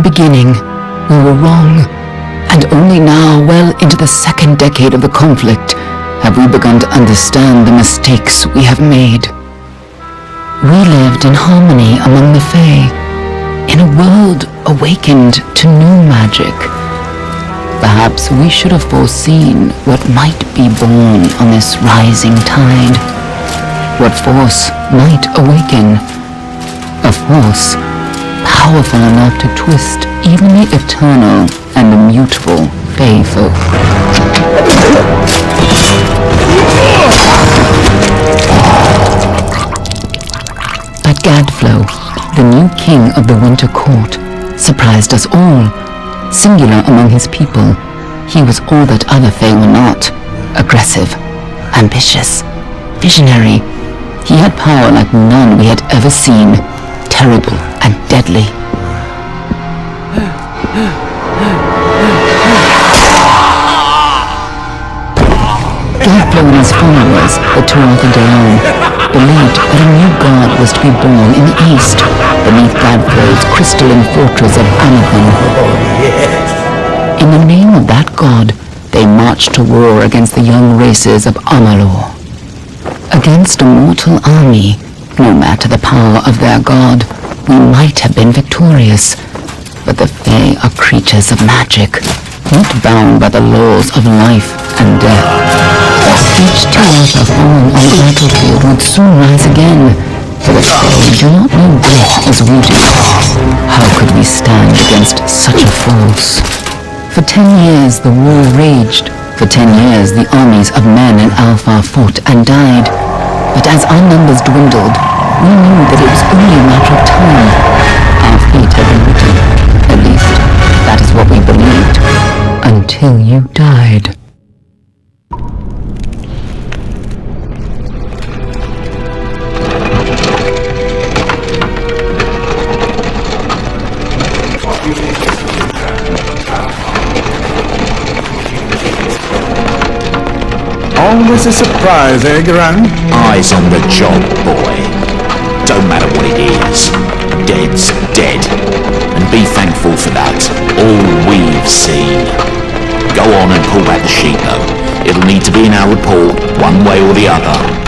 beginning, we were wrong, and only now, well into the second decade of the conflict, have we begun to understand the mistakes we have made. We lived in harmony among the Fae, in a world awakened to new magic. Perhaps we should have foreseen what might be born on this rising tide. What force might awaken? A force powerful enough to twist even the eternal and immutable Fae folk. But Gadflow, the new king of the Winter Court, surprised us all. Singular among his people, he was all that other Fae were not. Aggressive, ambitious, visionary. He had power like none we had ever seen, terrible and deadly. Gadflow and his followers, the Tuatha believed that a new god was to be born in the east, beneath Gadflow's crystalline fortress of Amalur. In the name of that god, they marched to war against the young races of Amalur. Against a mortal army, no matter the power of their god, we might have been victorious. But the Fae are creatures of magic, not bound by the laws of life and death. Each Tuatha fallen on the battlefield would soon rise again, for the Fae do not know death as we do. How could we stand against such a force? For 10 years the war raged. For 10 years the armies of men in Alpha fought and died. But as our numbers dwindled, we knew that it was only a matter of time. Our fate had been written. At least, that is what we believed. Until you died. Always a surprise, eh, Gran? Eyes on the job, boy. Don't matter what it is. Dead's dead. And be thankful for that. All we've seen. Go on and pull back the sheet, though. It'll need to be in our report, one way or the other.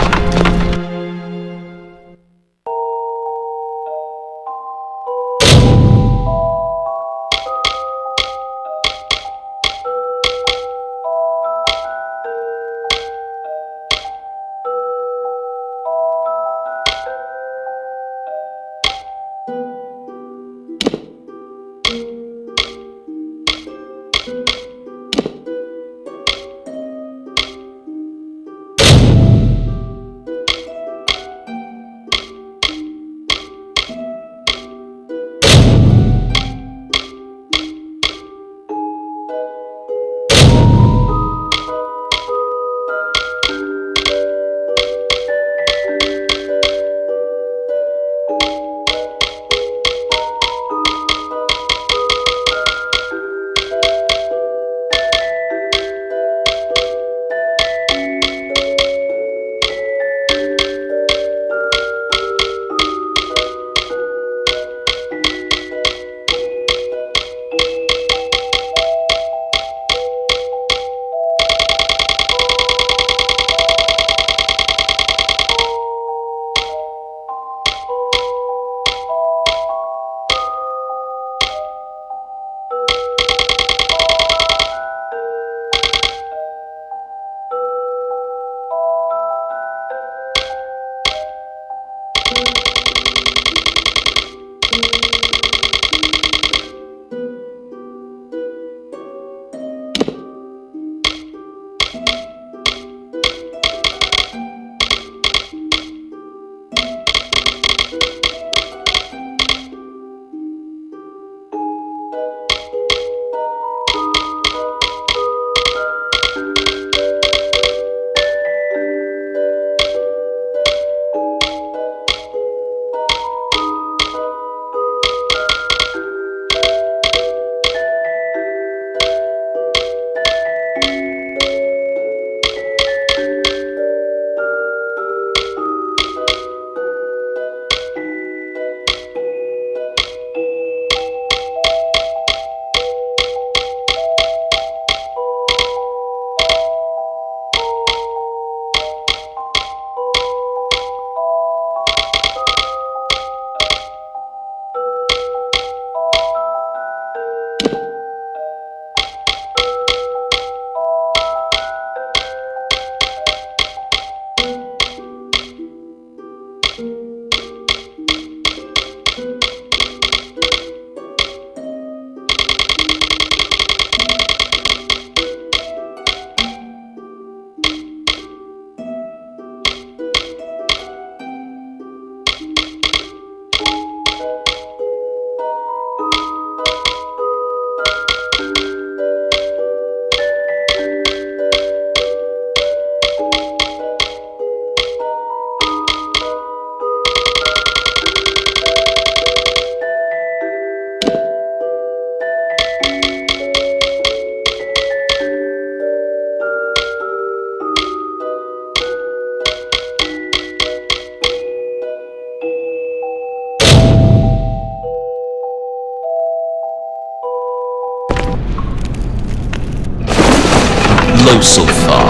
low so far.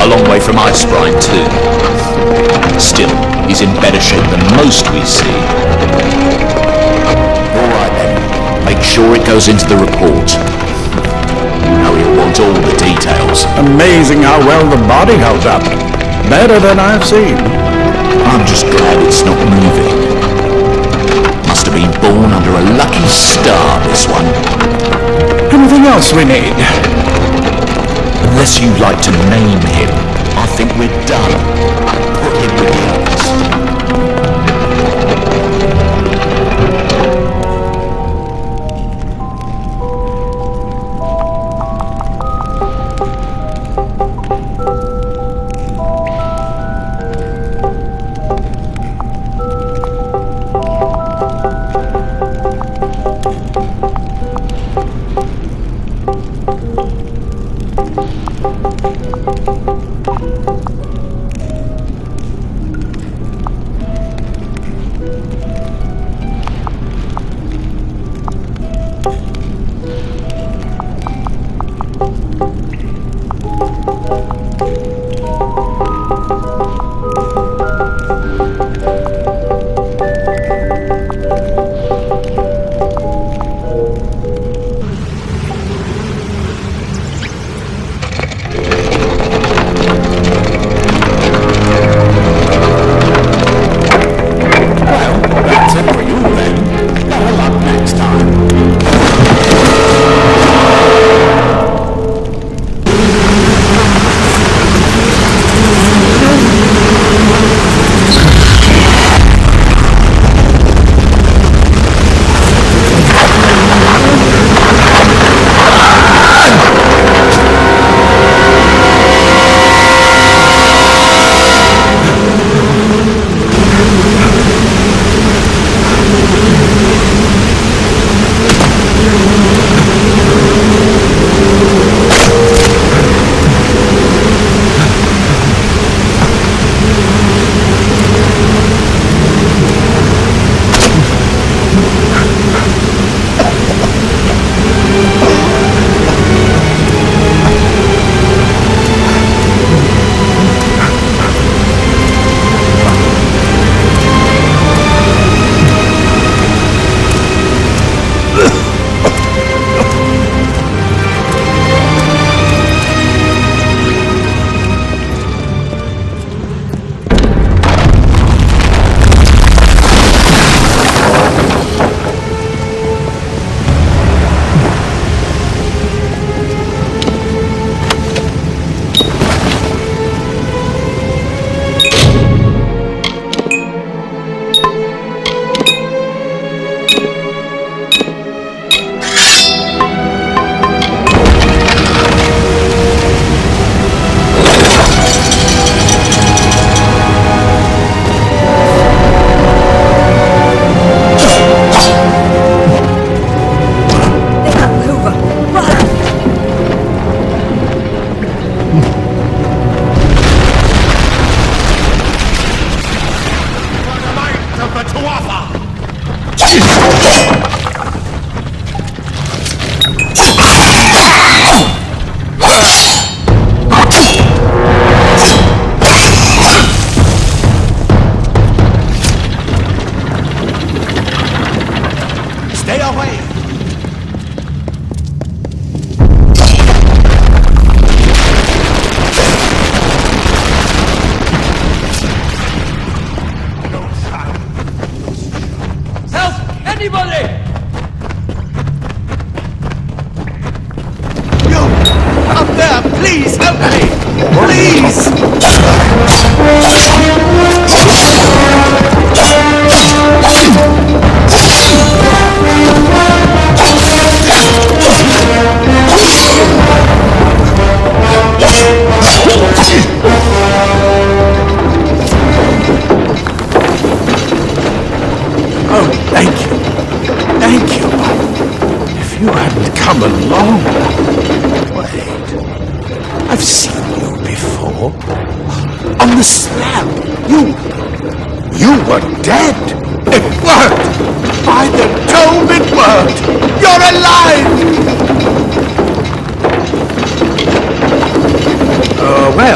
A long way from Ice Brine too. Still, he's in better shape than most we see. Alright then, make sure it goes into the report. You know he'll want all the details. Amazing how well the body held up. Better than I've seen. I'm just glad it's not moving. Must have been born under a lucky star, this one. Anything else we need? Unless you'd like to name him, I think we're done. Put him with the others. Please help me! Please! Oh, thank you. Thank you. If you hadn't come along... Wait. I've seen you before. On the slab. You were dead. It worked. By the dome, it worked. You're alive.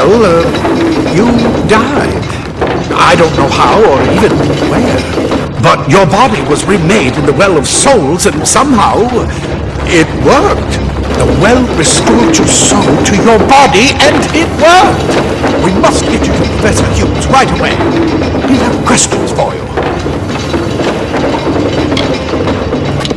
well, you died. I don't know how or even where. But your body was remade in the Well of Souls, and somehow it worked. The well restored your soul to your body, and it worked. We must get you to Professor Hughes right away. He'll have questions for you.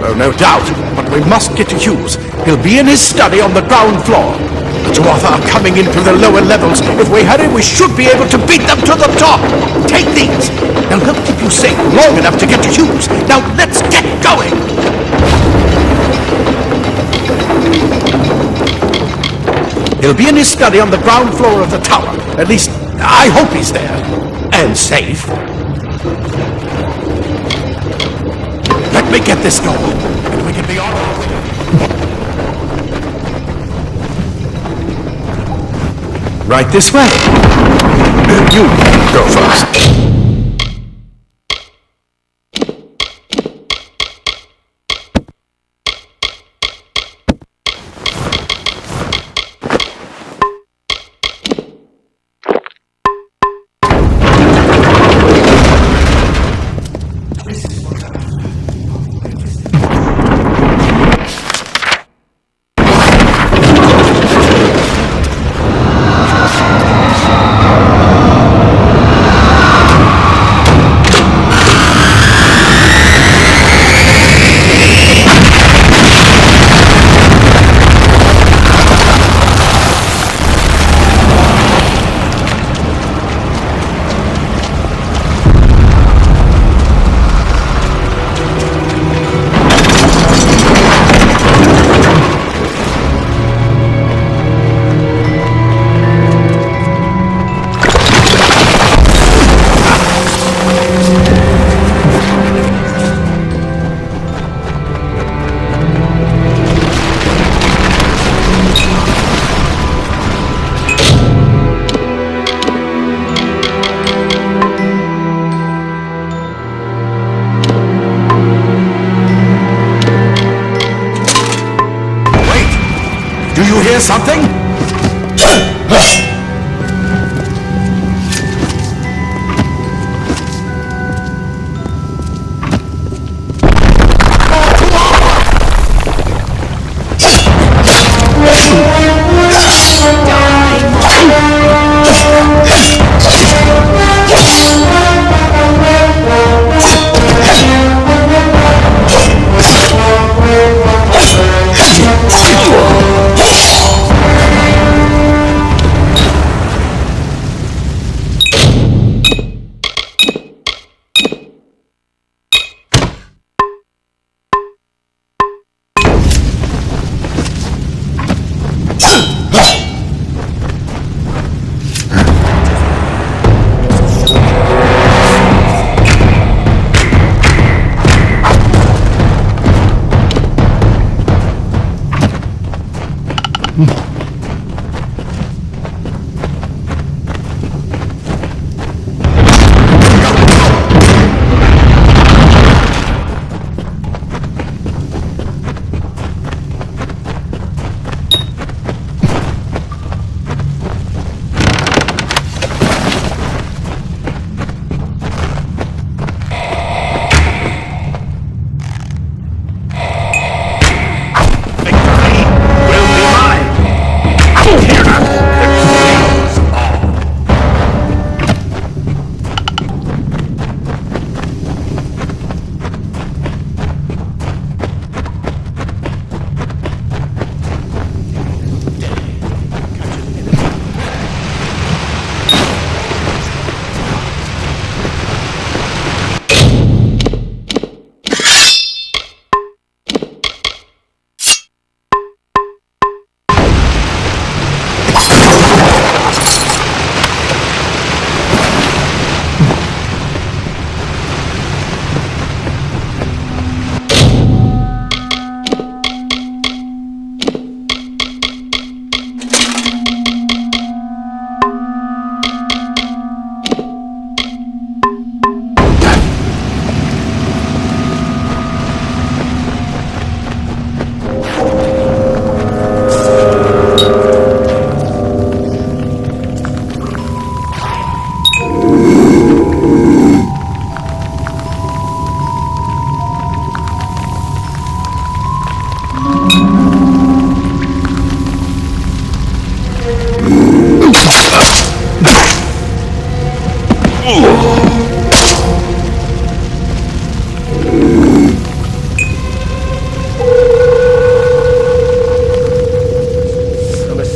Oh, no doubt, but we must get to Hughes. He'll be in his study on the ground floor. The dwarf are coming in through the lower levels. If we hurry, we should be able to beat them to the top. Take these. They'll help keep you safe long enough to get to Hughes. Now let's get going. He'll be in his study on the ground floor of the tower. At least, I hope he's there. And safe. Let me get this going, and we can be on our way. Right this way. You go first. Something?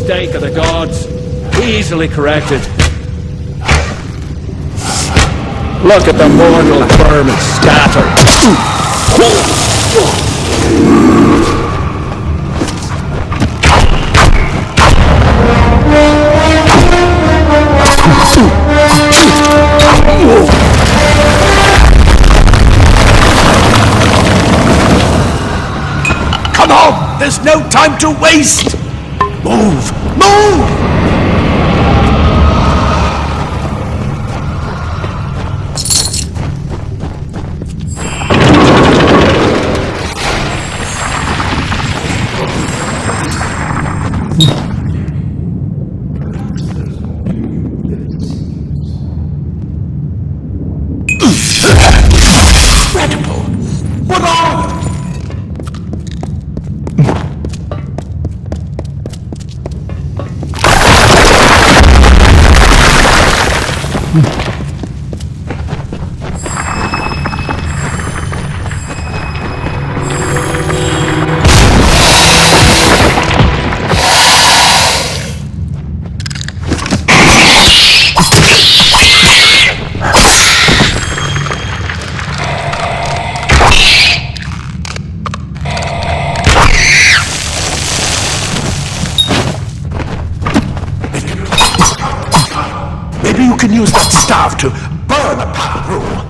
mistake of the gods. Easily corrected. Look at the mortal vermin scattered. Come on! There's no time to waste! Move! Move! Incredible! What are... Maybe you can use that staff to burn a packed room.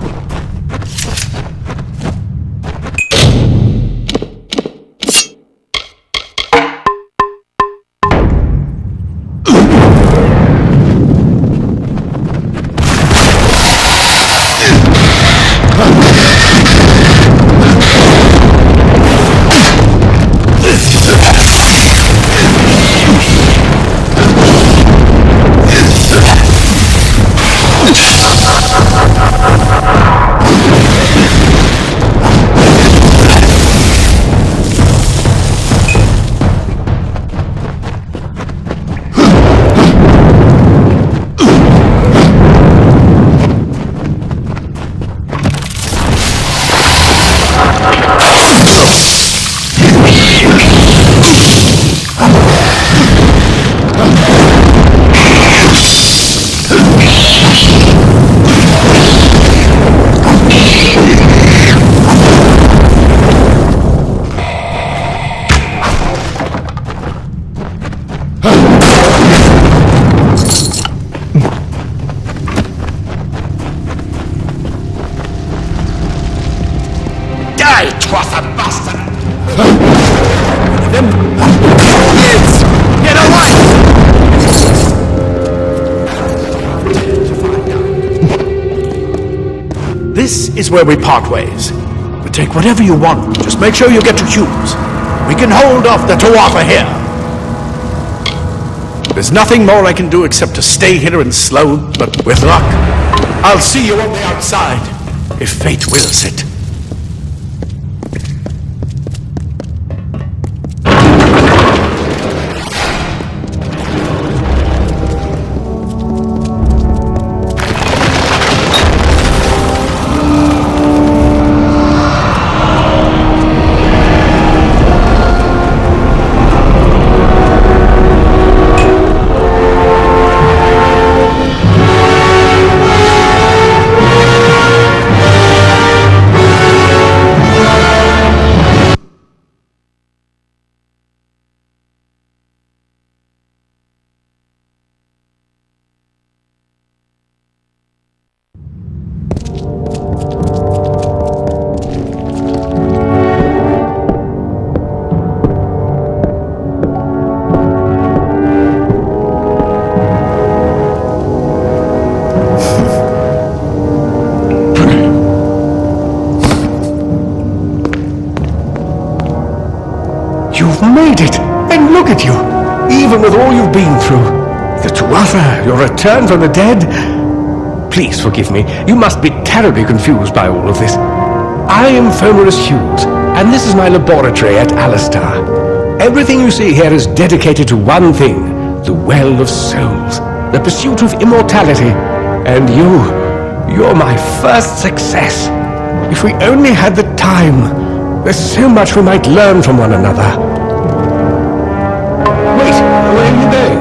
Die, Trotha bastard! Get away! This is where we part ways. We take whatever you want. Just make sure you get to Hughes. We can hold off the Tuatha here. There's nothing more I can do except to stay here and slow, but with luck, I'll see you on the outside, if fate wills it. You've made it! And look at you! Even with all you've been through. The Tuatha, your return from the dead. Please forgive me. You must be terribly confused by all of this. I am Fomerus Hughes, and this is my laboratory at Alistar. Everything you see here is dedicated to one thing, the Well of Souls, the pursuit of immortality. And you're my first success. If we only had the time. There's so much we might learn from one another. Wait, where are you going?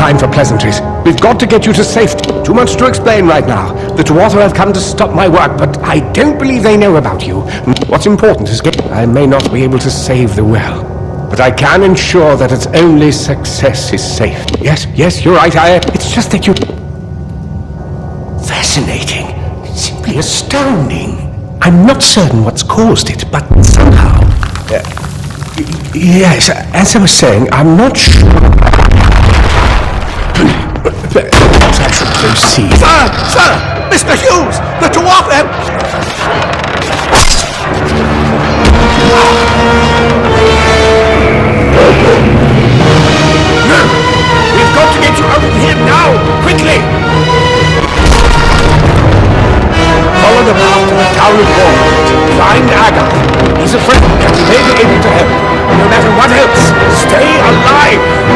time for pleasantries. We've got to get you to safety. Too much to explain right now. The Dwarf have come to stop my work, but I don't believe they know about you. What's important is I may not be able to save the well, but I can ensure that its only success is safe. Yes, you're right. It's just that you... Fascinating. Simply astounding. I'm not certain what's caused it, but somehow... yes, as I was saying, I'm not sure... Perhaps I should proceed. Sir! Mr. Hughes! The Dwarf have... No! We've got to get you out of here now! Quickly! Follow the path to the town of Walmart. Find Agar. He's a friend and he may be able to help. No matter what else, stay alive!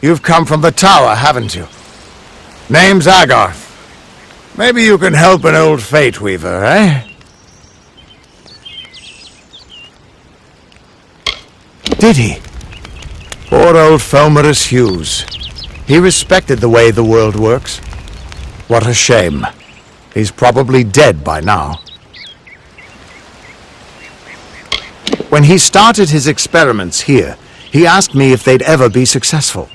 You've come from the tower, haven't you? Name's Agarth. Maybe you can help an old Fate Weaver, eh? Did he? Poor old Felmerus Hughes. He respected the way the world works. What a shame. He's probably dead by now. When he started his experiments here, he asked me if they'd ever be successful.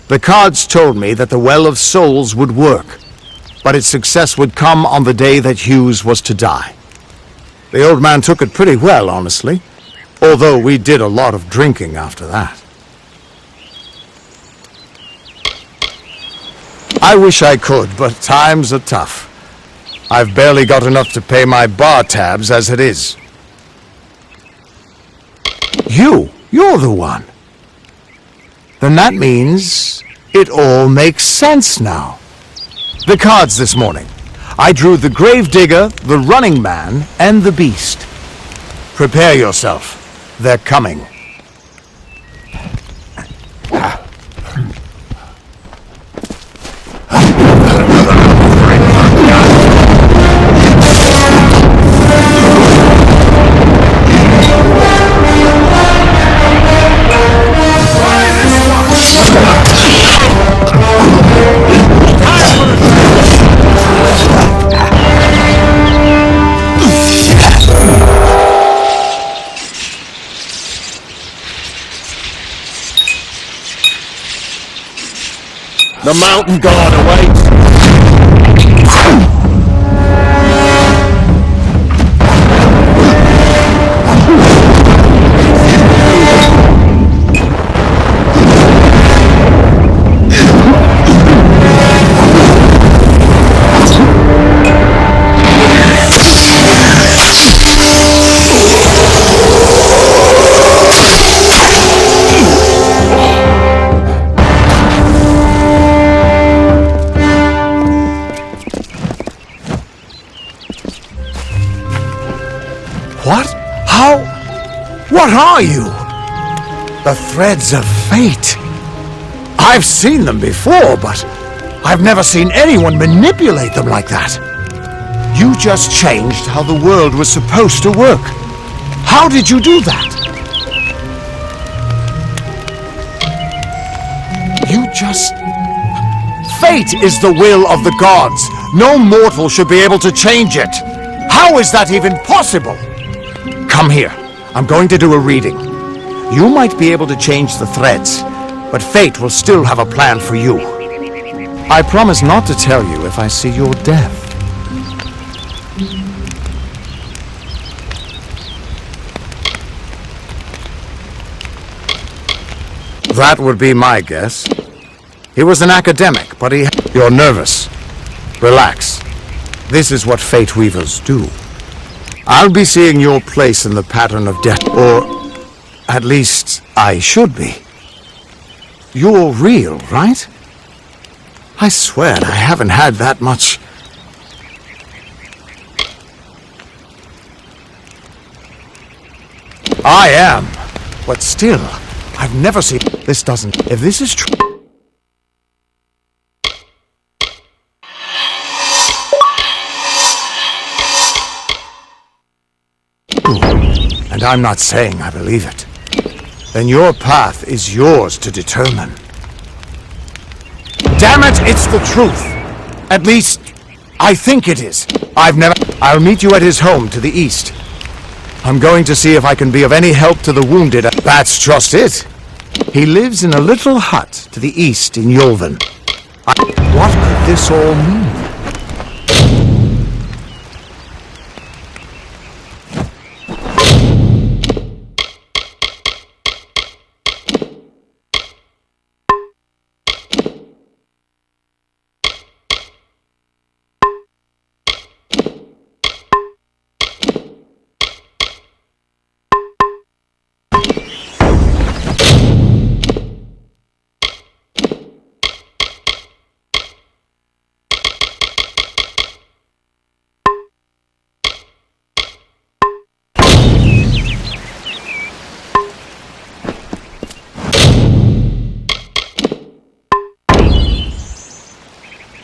The cards told me that the Well of Souls would work, but its success would come on the day that Hughes was to die. The old man took it pretty well, honestly, although we did a lot of drinking after that. I wish I could, but times are tough. I've barely got enough to pay my bar tabs as it is. You're the one. Then that means it all makes sense now. The cards this morning. I drew the Gravedigger, the Running Man, and the Beast. Prepare yourself. They're coming. The mountain god awaits. What? How? What are you? The threads of fate. I've seen them before, but I've never seen anyone manipulate them like that. You just changed how the world was supposed to work. How did you do that? Fate is the will of the gods. No mortal should be able to change it. How is that even possible? Come here. I'm going to do a reading. You might be able to change the threads, but fate will still have a plan for you. I promise not to tell you if I see your death. That would be my guess. He was an academic, but You're nervous. Relax. This is what Fate Weavers do. I'll be seeing your place in the pattern of death, or at least I should be. You're real, right? I swear I haven't had that much. I am, but still, I've never seen... This doesn't... If this is true... And I'm not saying I believe it. Then your path is yours to determine. Damn it, it's the truth. At least, I think it is. I'll meet you at his home to the east. I'm going to see if I can be of any help to the wounded. That's just it. He lives in a little hut to the east in Yolven. What could this all mean?